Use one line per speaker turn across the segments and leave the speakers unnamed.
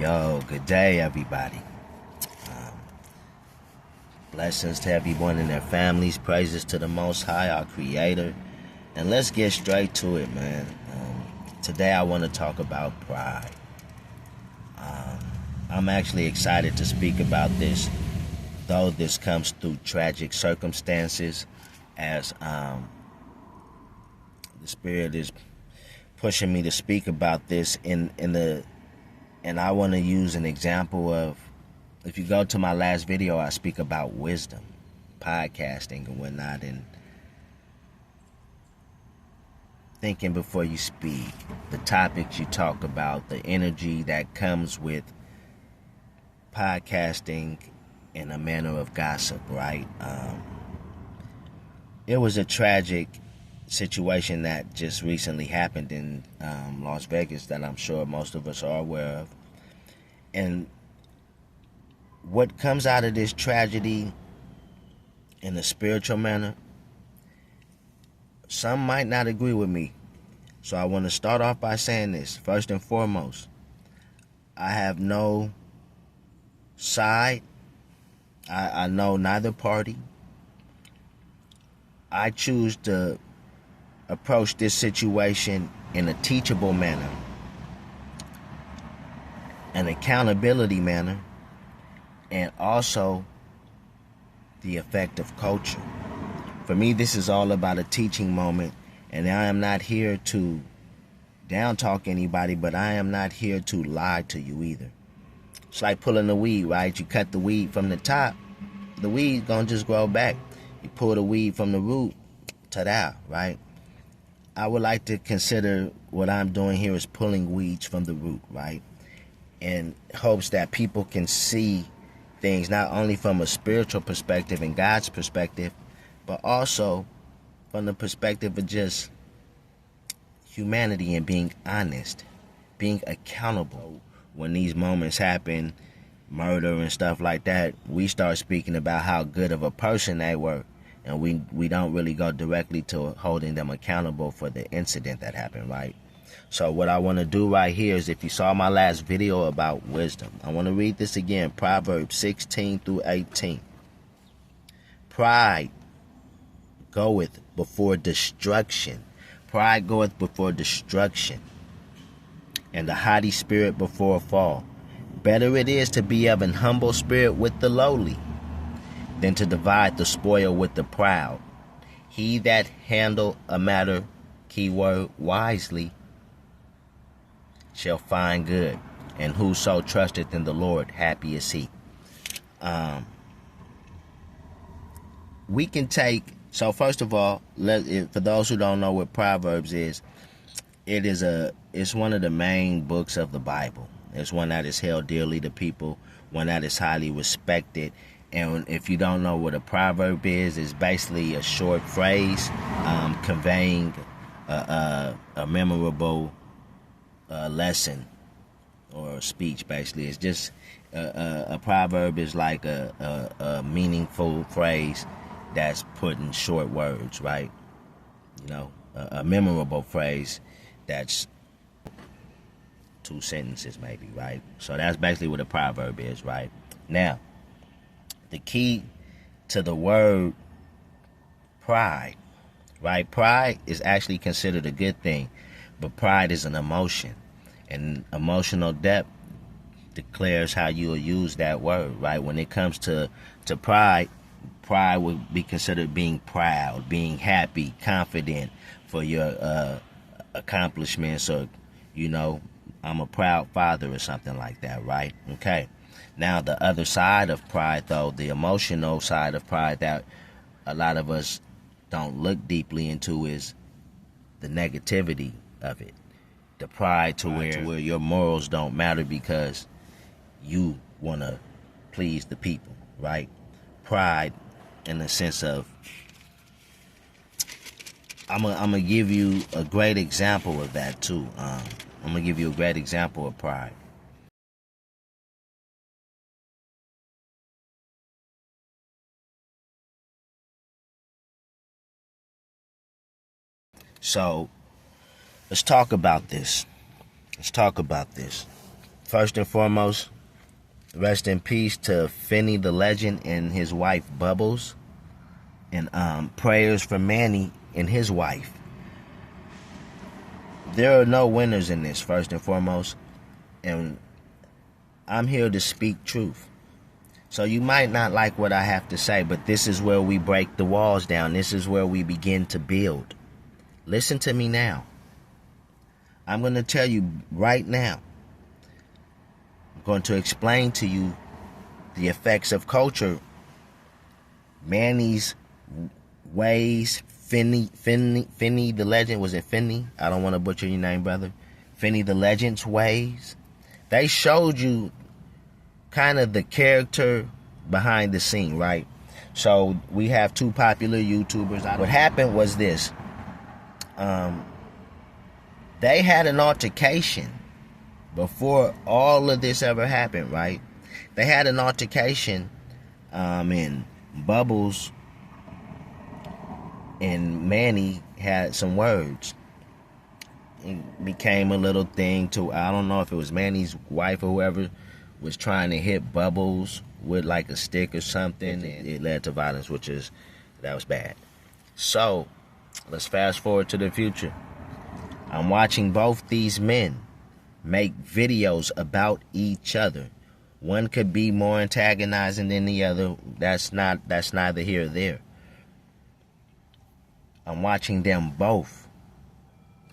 Yo, good day, everybody. Blessings to everyone and their families. Praises to the Most High, our Creator. And let's get straight to it, man. Today I want to talk about pride. I'm actually excited to speak about this, though this comes through tragic circumstances, as the Spirit is pushing me to speak about this and I want to use an example of, if you go to my last video, I speak about wisdom, podcasting and whatnot, and thinking before you speak, the topics you talk about, the energy that comes with podcasting in a manner of gossip, right? It was a tragic situation that just recently happened in Las Vegas that I'm sure most of us are aware of. And what comes out of this tragedy in a spiritual manner, some might not agree with me. So I want to start off by saying this. First and foremost, I have no side. I know neither party. I choose to approach this situation in a teachable manner, an accountability manner, and also the effect of culture. For me, this is all about a teaching moment, and I am not here to down talk anybody, but I am not here to lie to you either. It's like pulling the weed, right? You cut the weed from the top, the weed gonna just grow back. You pull the weed from the root, ta-da, right? I would like to consider what I'm doing here is pulling weeds from the root, right? In hopes that people can see things not only from a spiritual perspective and God's perspective, but also from the perspective of just humanity and being honest, being accountable. When these moments happen, murder and stuff like that, we start speaking about how good of a person they were. And we don't really go directly to holding them accountable for the incident that happened, right? So what I want to do right here is, if you saw my last video about wisdom, I want to read this again, Proverbs 16 through 18. Pride goeth before destruction. Pride goeth before destruction, and the haughty spirit before a fall. Better it is to be of an humble spirit with the lowly, than to divide the spoil with the proud. He that handle a matter, keyword, wisely, shall find good, and whoso trusteth in the Lord, happy is he. We can take, so first of all, for those who don't know what Proverbs is, it's one of the main books of the Bible. It's one that is held dearly to people, one that is highly respected. And if you don't know what a proverb is, it's basically a short phrase conveying a memorable lesson or speech, basically. It's just a proverb is like a meaningful phrase that's put in short words, right? You know, a memorable phrase that's 2 sentences maybe, right? So that's basically what a proverb is, right? Now, the key to the word pride, right? Pride is actually considered a good thing, but pride is an emotion, and emotional depth declares how you will use that word, right? When it comes to pride, pride would be considered being proud, being happy, confident for your accomplishments, or, you know, I'm a proud father or something like that, right? Okay. Now, the other side of pride, though, the emotional side of pride that a lot of us don't look deeply into, is the negativity of it. The pride to where your morals don't matter because you want to please the people, right? Pride in the sense of, I'm gonna give you a great example of that too. I'm gonna give you a great example of pride. So let's talk about this. First and foremost, rest in peace to Finny the legend and his wife Bubbles, and prayers for Manny and his wife. There are no winners in this, first and foremost, and I'm here to speak truth. So you might not like what I have to say, but this is where we break the walls down. This is where we begin to build. Listen to me now. I'm going to tell you right now. I'm going to explain to you the effects of culture, Manny's ways, Finny the legend. Was it Finny? I don't want to butcher your name, brother. Finny the legend's ways. They showed you kind of the character behind the scene, right? So we have two popular YouTubers. What happened was this. They had an altercation before all of this ever happened, right? They had an altercation, and Bubbles and Manny had some words. It became a little thing to, I don't know if it was Manny's wife or whoever was trying to hit Bubbles with like a stick or something, and it led to violence, that was bad. So let's fast forward to the future. I'm watching both these men make videos about each other. One could be more antagonizing than the other. That's neither here or there. I'm watching them both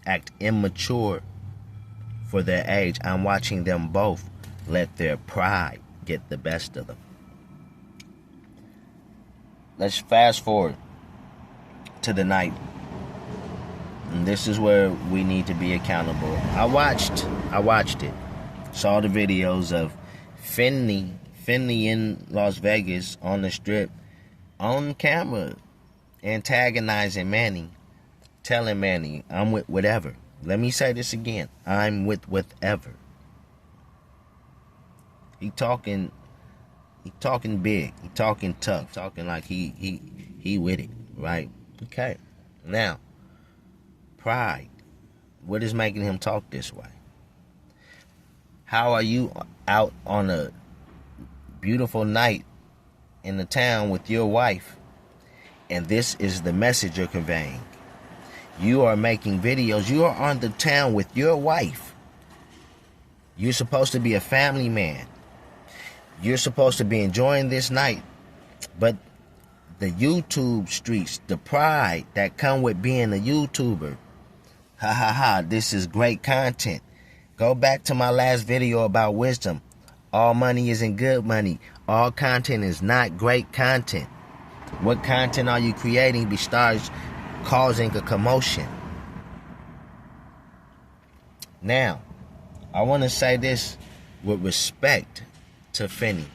act immature for their age. I'm watching them both let their pride get the best of them. Let's fast forward to the night. And this is where we need to be accountable. I watched it. Saw the videos of Finny in Las Vegas on the strip, on camera, antagonizing Manny, telling Manny, I'm with whatever. Let me say this again. I'm with whatever. He talking big. He talking tough. Talking like he with it, right? Okay. Now, pride. What is making him talk this way? How are you out on a beautiful night in the town with your wife, and this is the message you're conveying? You are making videos. You are on the town with your wife. You're supposed to be a family man. You're supposed to be enjoying this night. But the YouTube streets, the pride that come with being a YouTuber, this is great content. Go back to my last video about wisdom. All money isn't good money. All content is not great content. What content are you creating besides causing a commotion? Now, I want to say this with respect to Finny.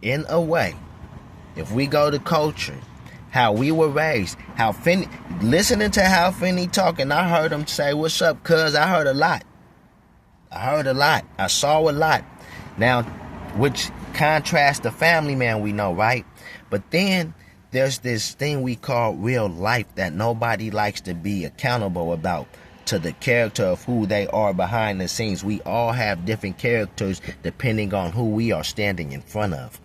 In a way, if we go to culture, how we were raised, how Finny, listening to how Finny talking, I heard him say, what's up, cuz? I heard a lot. I saw a lot. Now, which contrasts the family man we know, right? But then there's this thing we call real life that nobody likes to be accountable about, to the character of who they are behind the scenes. We all have different characters depending on who we are standing in front of.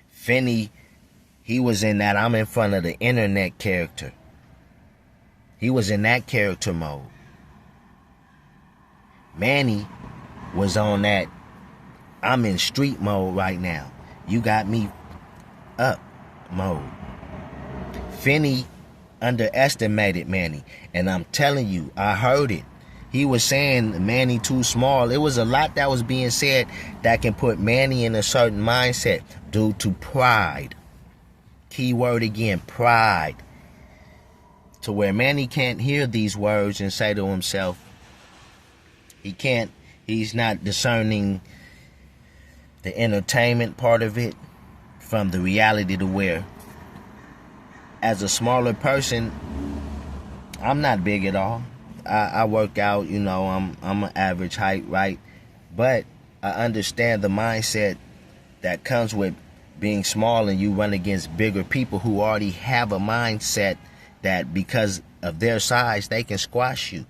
Finny, he was in that I'm in front of the internet character. He was in that character mode. Manny was on that I'm in street mode right now. You got me up mode. Finny underestimated Manny. And I'm telling you, I heard it. He was saying Manny too small. It was a lot that was being said that can put Manny in a certain mindset due to pride. Key word again, pride. To where Manny can't hear these words and say to himself, He's not discerning the entertainment part of it from the reality, to where, as a smaller person, I'm not big at all. I work out, I'm an average height, right? But I understand the mindset that comes with being small, and you run against bigger people who already have a mindset that because of their size, they can squash you.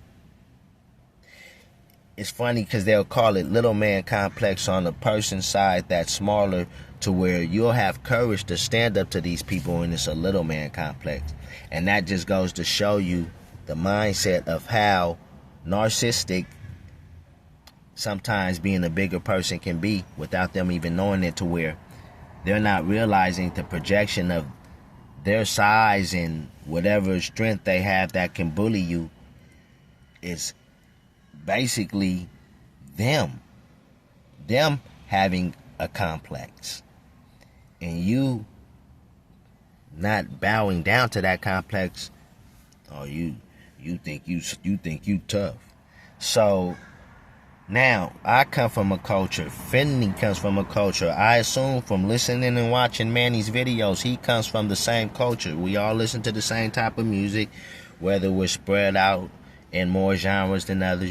It's funny because they'll call it little man complex on a person's side that's smaller, to where you'll have courage to stand up to these people, and it's a little man complex. And that just goes to show you the mindset of how narcissistic sometimes being a bigger person can be without them even knowing it, to where they're not realizing the projection of their size and whatever strength they have that can bully you is basically them having a complex, and you not bowing down to that complex. Or you think you tough. So now I come from a culture. Finny comes from a culture. I assume from listening and watching Manny's videos, he comes from the same culture. We all listen to the same type of music, whether we're spread out in more genres than others.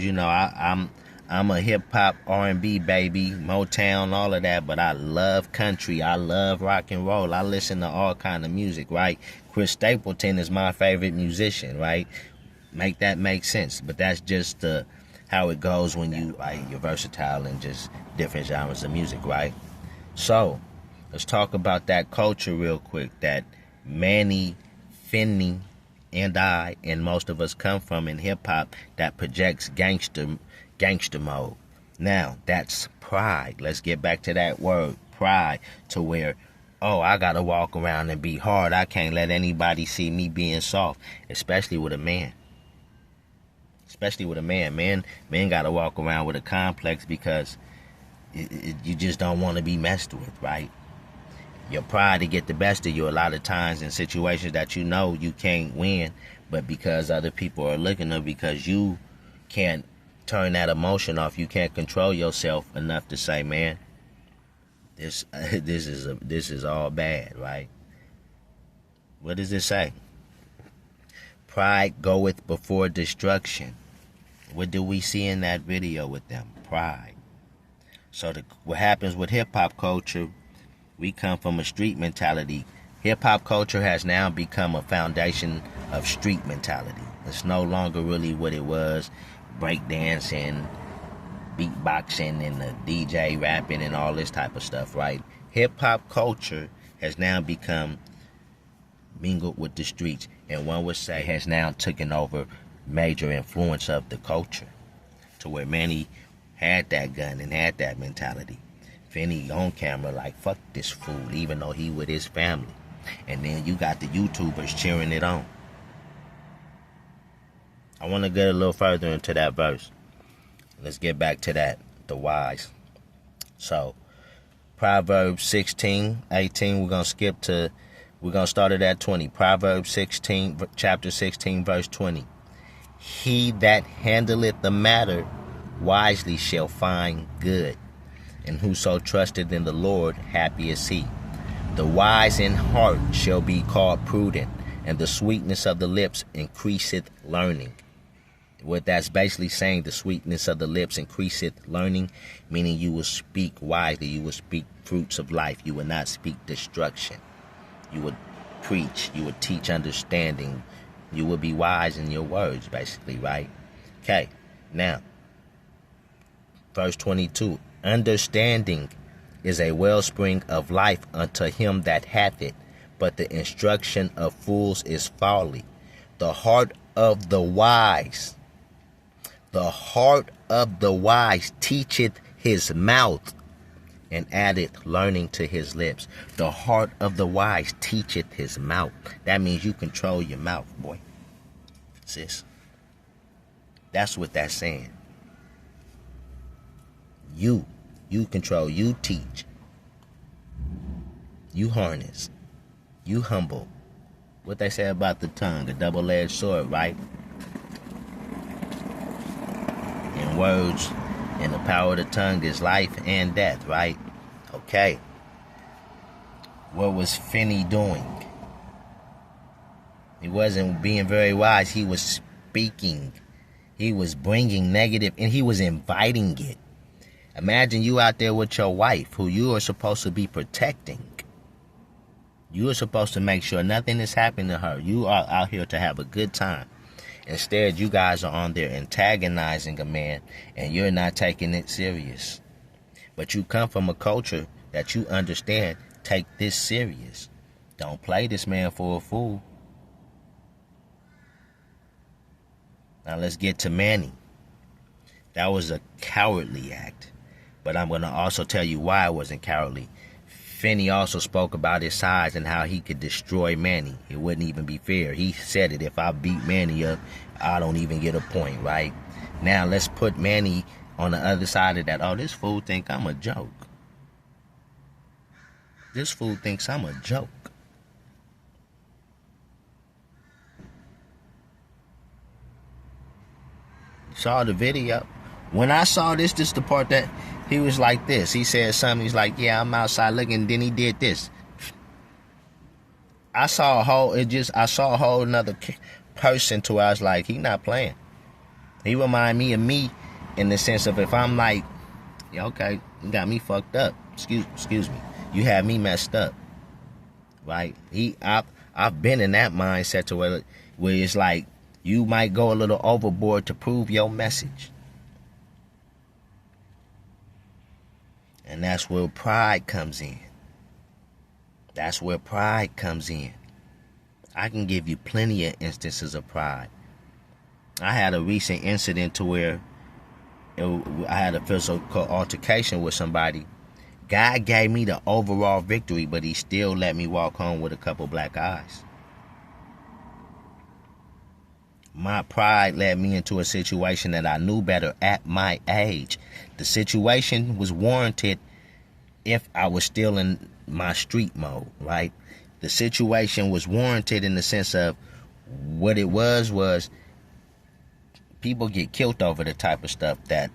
I'm a hip hop, R&B baby, Motown, all of that. But I love country. I love rock and roll. I listen to all kind of music, right? Chris Stapleton is my favorite musician, right? Make that make sense. But that's just how it goes when you're versatile in just different genres of music, right? So let's talk about that culture real quick that Manny, Finny, and I, and most of us come from in hip-hop, that projects gangster mode. Now, that's pride. Let's get back to that word, pride, to where, I gotta walk around and be hard. I can't let anybody see me being soft, especially with a man. Men gotta walk around with a complex because you just don't want to be messed with, right? Your pride to get the best of you a lot of times in situations that you can't win, but because other people are looking, or because you can't turn that emotion off, you can't control yourself enough to say, man, this is all bad, right? What does it say? Pride goeth before destruction. What do we see in that video with them? Pride. So what happens with hip-hop culture, we come from a street mentality. Hip-hop culture has now become a foundation of street mentality. It's no longer really what it was, breakdancing, beatboxing, and the DJ rapping and all this type of stuff, right? Hip-hop culture has now become mingled with the streets, and one would say has now taken over major influence of the culture, to where Manny had that gun and had that mentality. Finny on camera like, fuck this fool, even though he with his family. And then you got the YouTubers cheering it on. I want to get a little further into that verse. Let's get back to that, the wise. So, Proverbs 16:18, we're going to start it at 20. Proverbs 16, chapter 16, verse 20. He that handleth the matter wisely shall find good, and whoso trusteth in the Lord, happy is he. The wise in heart shall be called prudent, and the sweetness of the lips increaseth learning. What that's basically saying, the sweetness of the lips increaseth learning, meaning you will speak wisely, you will speak fruits of life, you will not speak destruction. You would preach, you would teach understanding, you would be wise in your words, basically, right? Okay, now, verse 22, understanding is a wellspring of life unto him that hath it, but the instruction of fools is folly. The heart of the wise teacheth his mouth, and addeth learning to his lips. The heart of the wise teacheth his mouth. That means you control your mouth, boy. Sis. That's what that's saying. You control, you teach. You harness. You humble. What they say about the tongue, a double-edged sword, right? In words, and the power of the tongue is life and death, right? Okay. What was Finny doing? He wasn't being very wise. He was speaking. He was bringing negative, and he was inviting it. Imagine you out there with your wife, who you are supposed to be protecting. You are supposed to make sure nothing is happening to her. You are out here to have a good time. Instead, you guys are on there antagonizing a man, and you're not taking it serious. But you come from a culture that you understand. Take this serious. Don't play this man for a fool. Now let's get to Manny. That was a cowardly act. But I'm going to also tell you why it wasn't cowardly. Finny also spoke about his size and how he could destroy Manny. It wouldn't even be fair. He said it, if I beat Manny up, I don't even get a point, right? Now let's put Manny on the other side of that. Oh, this fool think I'm a joke. This fool thinks I'm a joke. Saw the video. When I saw this is the part that he was like this. He said something. He's like, yeah, I'm outside looking. Then he did this. I saw a whole another person to where I was like, he not playing. He remind me of me in the sense of if I'm like, yeah, okay, you got me fucked up. Excuse me. You had me messed up. Right? I've been in that mindset to where it's like you might go a little overboard to prove your message. And that's where pride comes in. That's where pride comes in. I can give you plenty of instances of pride. I had a recent incident to where I had a physical altercation with somebody. God gave me the overall victory, but he still let me walk home with a couple black eyes. My pride led me into a situation that I knew better at my age. The situation was warranted if I was still in my street mode, right? The situation was warranted in the sense of what it was people get killed over the type of stuff that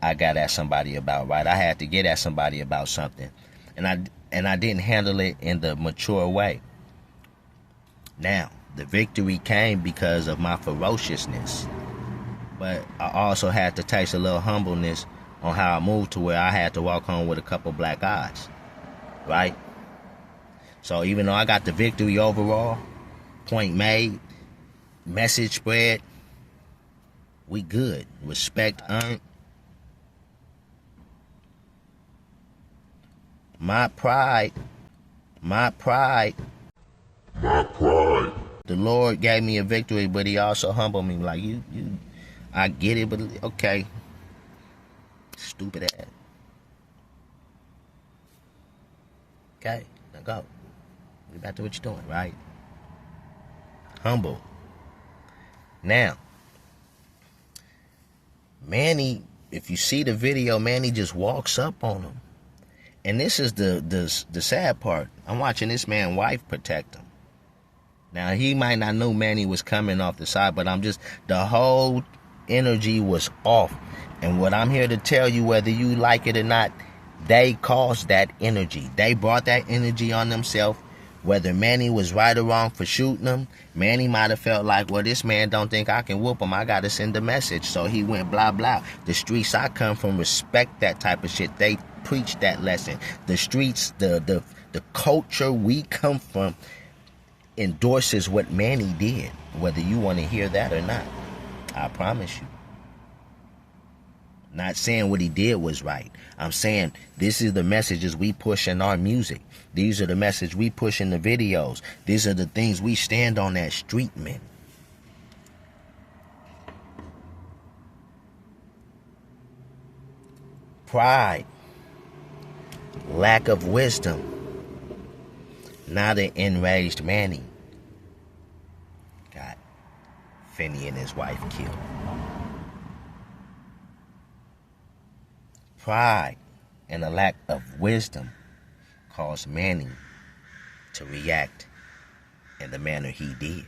I got at somebody about, right? I had to get at somebody about something. And I didn't handle it in the mature way. Now, the victory came because of my ferociousness. But I also had to taste a little humbleness on how I moved to where I had to walk home with a couple black eyes. Right? So even though I got the victory overall, point made, message spread, we good. Respect earned. My pride. The Lord gave me a victory, but he also humbled me. Like, I get it, but okay. Stupid ass. Okay, now go. Get back to what you're doing, right? Humble. Now, Manny, if you see the video, Manny just walks up on him. And this is the sad part. I'm watching this man's wife protect him. Now, he might not know Manny was coming off the side, but the whole energy was off. And what I'm here to tell you, whether you like it or not, they caused that energy. They brought that energy on themselves. Whether Manny was right or wrong for shooting him, Manny might have felt like, well, this man don't think I can whoop him. I got to send a message. So he went blah, blah. The streets I come from respect that type of shit. They preach that lesson. The streets, the culture we come from endorses what Manny did, whether you want to hear that or not. I promise you. Not saying what he did was right. I'm saying this is the messages we push in our music. These are the messages we push in the videos. These are the things we stand on as street men. Pride. Lack of wisdom. Not an enraged Manny got Finny and his wife killed. Pride and a lack of wisdom caused Manny to react in the manner he did.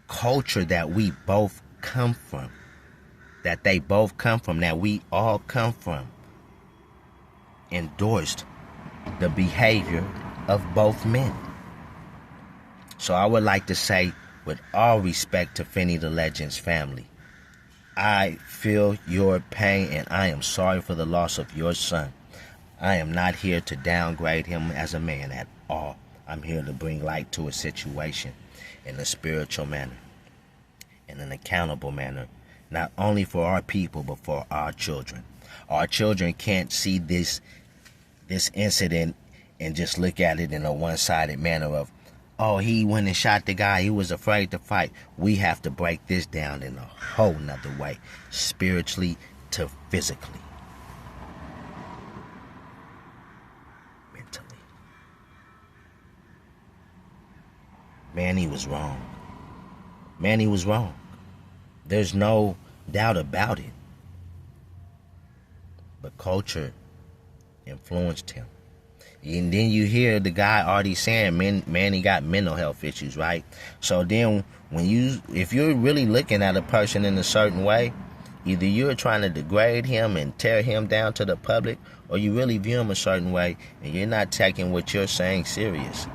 Culture that we both come from that they both come from, that we all come from, endorsed the behavior of both men. So I would like to say, with all respect to Finny the Legend's family, I feel your pain and I am sorry for the loss of your son. I am not here to downgrade him as a man at all. I'm here to bring light to a situation in a spiritual manner, in an accountable manner, not only for our people, but for our children. Our children can't see this incident and just look at it in a one-sided manner of, oh, he went and shot the guy, he was afraid to fight. We have to break this down in a whole nother way, spiritually to physically, mentally. Manny was wrong. Manny was wrong. There's no doubt about it. But culture influenced him. And then you hear the guy already saying Manny got mental health issues, right? So then if you're really looking at a person in a certain way, either you're trying to degrade him and tear him down to the public, or you really view him a certain way and you're not taking what you're saying serious.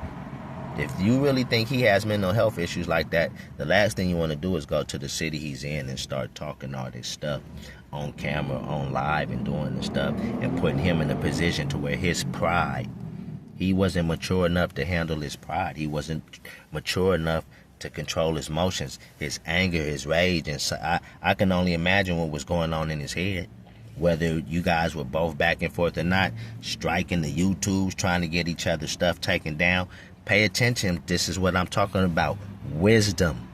If you really think he has mental health issues like that, the last thing you want to do is go to the city he's in and start talking all this stuff on camera, on live, and doing the stuff and putting him in a position to where his pride, he wasn't mature enough to handle his pride. He wasn't mature enough to control his emotions, his anger, his rage. And so I can only imagine what was going on in his head, whether you guys were both back and forth or not, striking the YouTubes, trying to get each other's stuff taken down. Pay attention. This is what I'm talking about. Wisdom.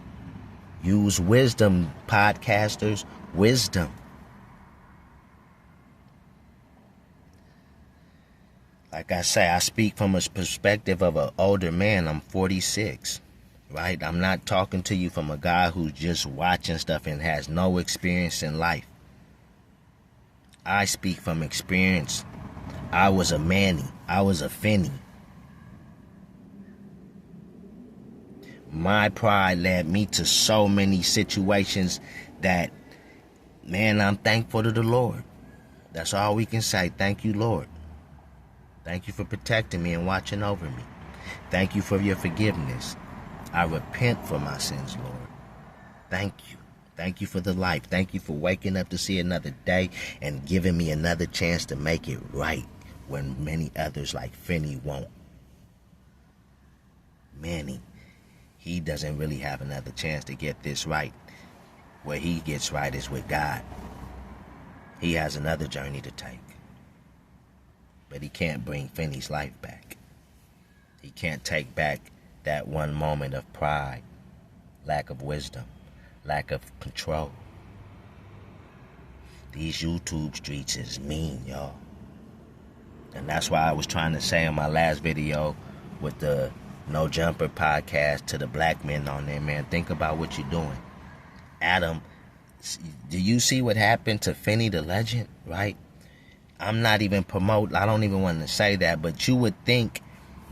Use wisdom, podcasters. Wisdom. Like I say, I speak from a perspective of an older man. I'm 46, right? I'm not talking to you from a guy who's just watching stuff and has no experience in life. I speak from experience. I was a Manny. I was a Finny. My pride led me to so many situations that, man, I'm thankful to the Lord. That's all we can say. Thank you, Lord. Thank you for protecting me and watching over me. Thank you for your forgiveness. I repent for my sins, Lord. Thank you. Thank you for the life. Thank you for waking up to see another day and giving me another chance to make it right when many others like Finny won't. Manny, he doesn't really have another chance to get this right. Where he gets right is with God. He has another journey to take. But he can't bring Finny's life back. He can't take back that one moment of pride, lack of wisdom, lack of control. These YouTube streets is mean, y'all. And that's why I was trying to say in my last video with the No Jumper podcast to the black men on there, man, think about what you're doing. Adam, do you see what happened to Finny the Legend, right? I'm not even promoting, I don't even want to say that, but you would think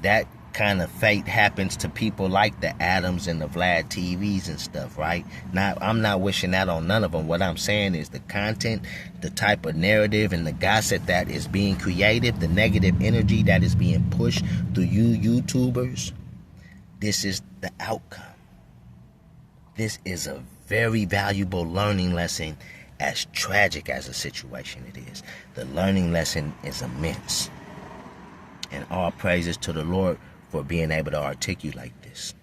that kind of fate happens to people like the Adams and the Vlad TVs and stuff, right? Now, I'm not wishing that on none of them. What I'm saying is the content, the type of narrative and the gossip that is being created, the negative energy that is being pushed through you YouTubers, this is the outcome. This is a very valuable learning lesson, as tragic as a situation it is. The learning lesson is immense. And all praises to the Lord for being able to articulate this.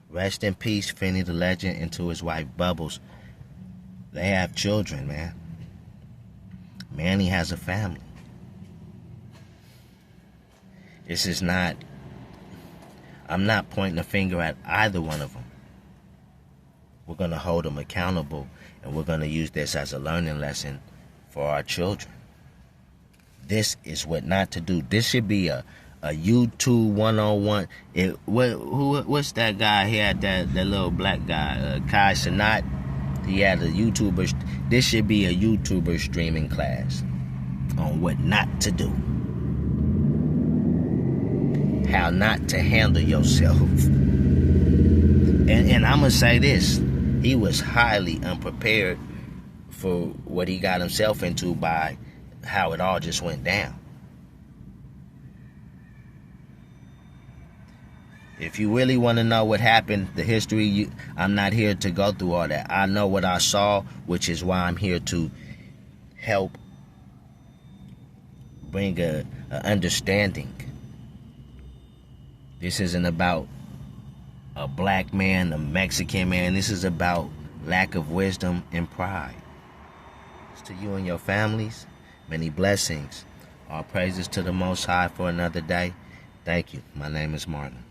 Rest in peace, Finny the Legend, and to his wife, Bubbles. They have children, man. Manny has a family. This is not, I'm not pointing a finger at either one of them. We're going to hold them accountable, and we're going to use this as a learning lesson for our children. This is what not to do. This should be a YouTube 101. What's that guy? He had that little black guy, Kai Sanat. He had a YouTuber. This should be a YouTuber streaming class on what not to do. How not to handle yourself. And I'm going to say this. He was highly unprepared for what he got himself into by how it all just went down. If you really want to know what happened, the history, I'm not here to go through all that. I know what I saw, which is why I'm here to help bring a understanding. This isn't about a black man, a Mexican man. This is about lack of wisdom and pride. It's to you and your families, many blessings. All praises to the Most High for another day. Thank you. My name is Martin.